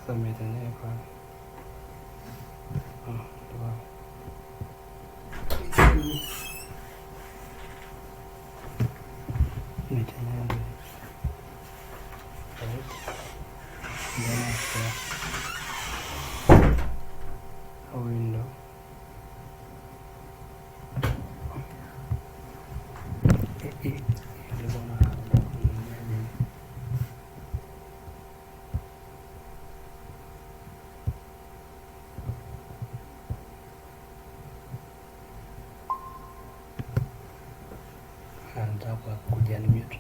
Submit a window. Anataka kujianimute.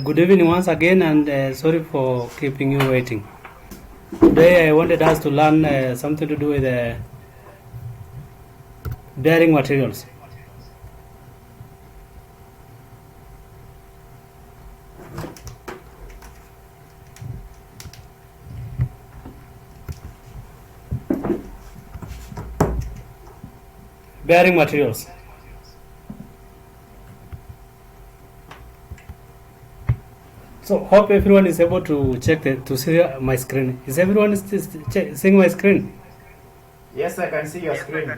Good evening once again, and sorry for keeping you waiting. Today I wanted us to learn something to do with bearing materials. Bearing materials. So hope everyone is able to check to see my screen. Is everyone seeing my screen? Yes, I can see your screen.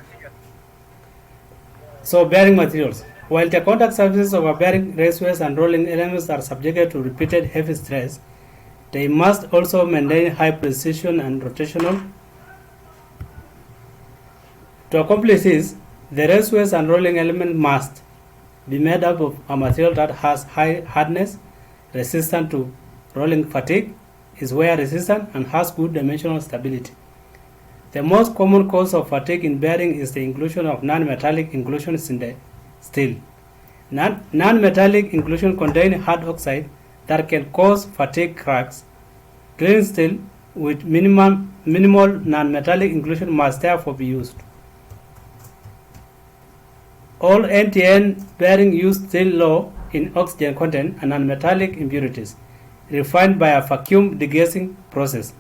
So bearing materials. While the contact surfaces of a bearing, raceways and rolling elements are subjected to repeated heavy stress, they must also maintain high precision and rotational. To accomplish this, the raceways and rolling element must be made up of a material that has high hardness, resistant to rolling fatigue, is wear resistant, and has good dimensional stability. The most common cause of fatigue in bearing is the inclusion of non-metallic inclusions in the steel. Non-metallic inclusion contain hard oxide that can cause fatigue cracks. Clean steel with minimal non-metallic inclusion must therefore be used. All end-to-end bearing use steel low in oxygen content and non-metallic impurities, refined by a vacuum degassing process.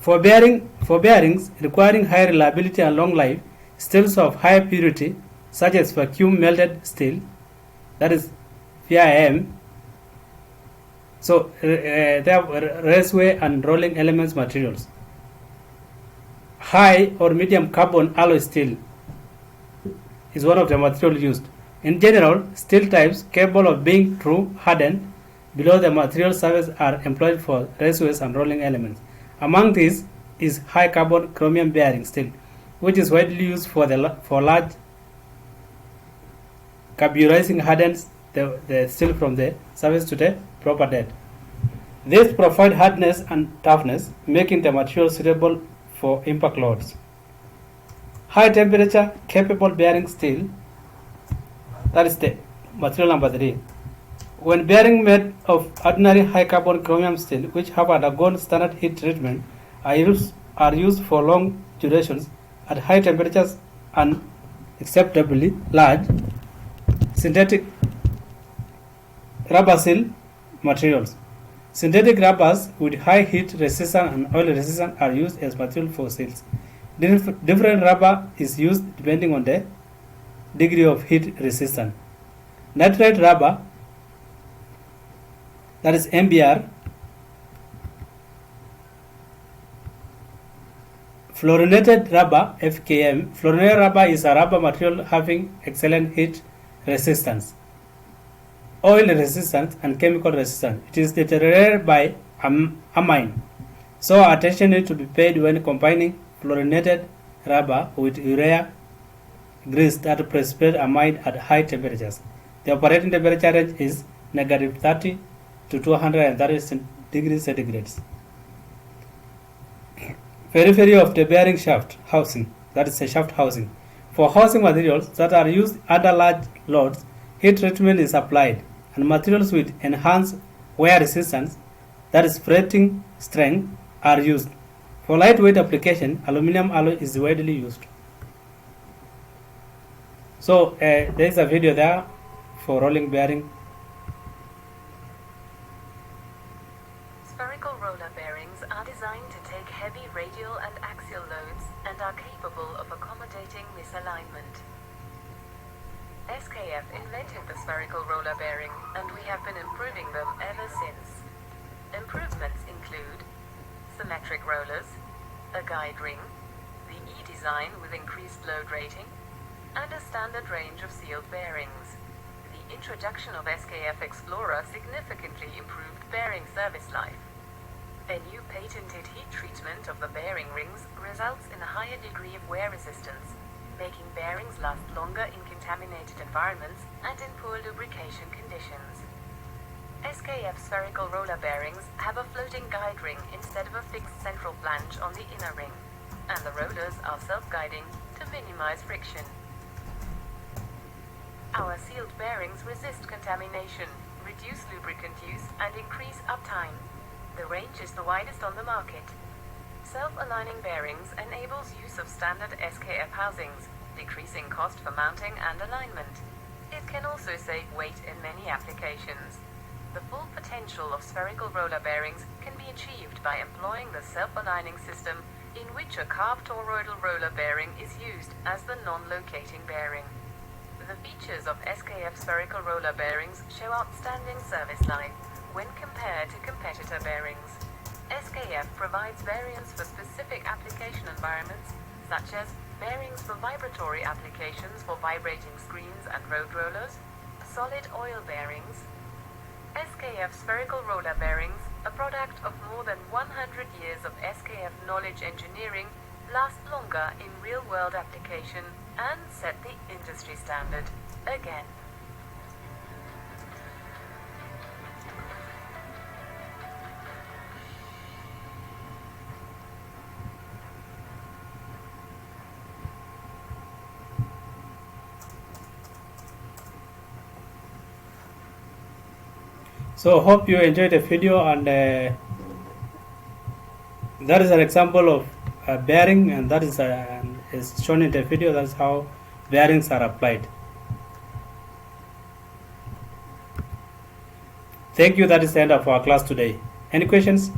For bearings requiring high reliability and long life, steels of high purity, such as vacuum melted steel, that is VIM, so they have raceway and rolling elements materials. High or medium carbon alloy steel is one of the materials used. In general, steel types capable of being true hardened below the material surface are employed for raceways and rolling elements. Among these is high carbon chromium bearing steel, which is widely used for large carburizing hardens the steel from the surface to the proper depth. This provides hardness and toughness, making the material suitable for impact loads. High temperature capable bearing steel, that is the material number 3. When bearing made of ordinary high carbon chromium steel, which have undergone standard heat treatment, are used for long durations at high temperatures and acceptably large, synthetic rubber steel materials. Synthetic rubbers with high heat resistance and oil resistance are used as material for seals. Different rubber is used depending on the degree of heat resistance. Nitrate rubber, that is MBR, fluorinated rubber, FKM. Fluorinated rubber is a rubber material having excellent heat resistance, oil resistance, and chemical resistance. It is deteriorated by amine, so attention needs to be paid when combining fluorinated rubber with urea grease that precipitate amine at high temperatures. The operating temperature range is -30 to 230 degrees centigrade. Periphery of the bearing shaft housing, that is a shaft housing. For housing materials that are used under large loads, heat treatment is applied, and materials with enhanced wear resistance, that is fretting strength, are used. For lightweight application, aluminum alloy is widely used. So there is a video there for rolling bearing. Spherical roller bearings are designed to take heavy radial and axial loads and are capable of accommodating misalignment. SKF invented the spherical roller bearing, and we have been improving them ever since. Improvements include symmetric rollers, a guide ring, the E-design with increased load rating, and a standard range of sealed bearings. The introduction of SKF Explorer significantly improved bearing service life. A new patented heat treatment of the bearing rings results in a higher degree of wear resistance, making bearings last longer in contaminated environments and in poor lubrication conditions. SKF spherical roller bearings have a floating guide ring instead of a fixed central flange on the inner ring, and the rollers are self-guiding to minimize friction. Our sealed bearings resist contamination, reduce lubricant use, and increase uptime. The range is the widest on the market. Self-aligning bearings enables use of standard SKF housings, decreasing cost for mounting and alignment. It can also save weight in many applications. The full potential of spherical roller bearings can be achieved by employing the self-aligning system in which a carved toroidal roller bearing is used as the non-locating bearing. The features of SKF spherical roller bearings show outstanding service life when compared to competitor bearings. SKF provides variants for specific application environments, such as bearings for vibratory applications for vibrating screens and road rollers, solid oil bearings. SKF spherical roller bearings, a product of more than 100 years of SKF knowledge engineering, last longer in real-world application and set the industry standard again. So hope you enjoyed the video, and that is an example of a bearing, and that is shown in the video. That's how bearings are applied. Thank you. That is the end of our class today. Any questions?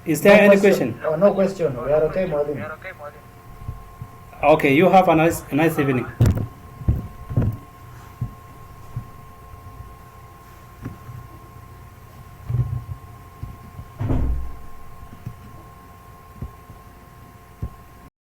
Is there any question? Oh, no question. We are okay, Madhu. Okay, you have a nice evening.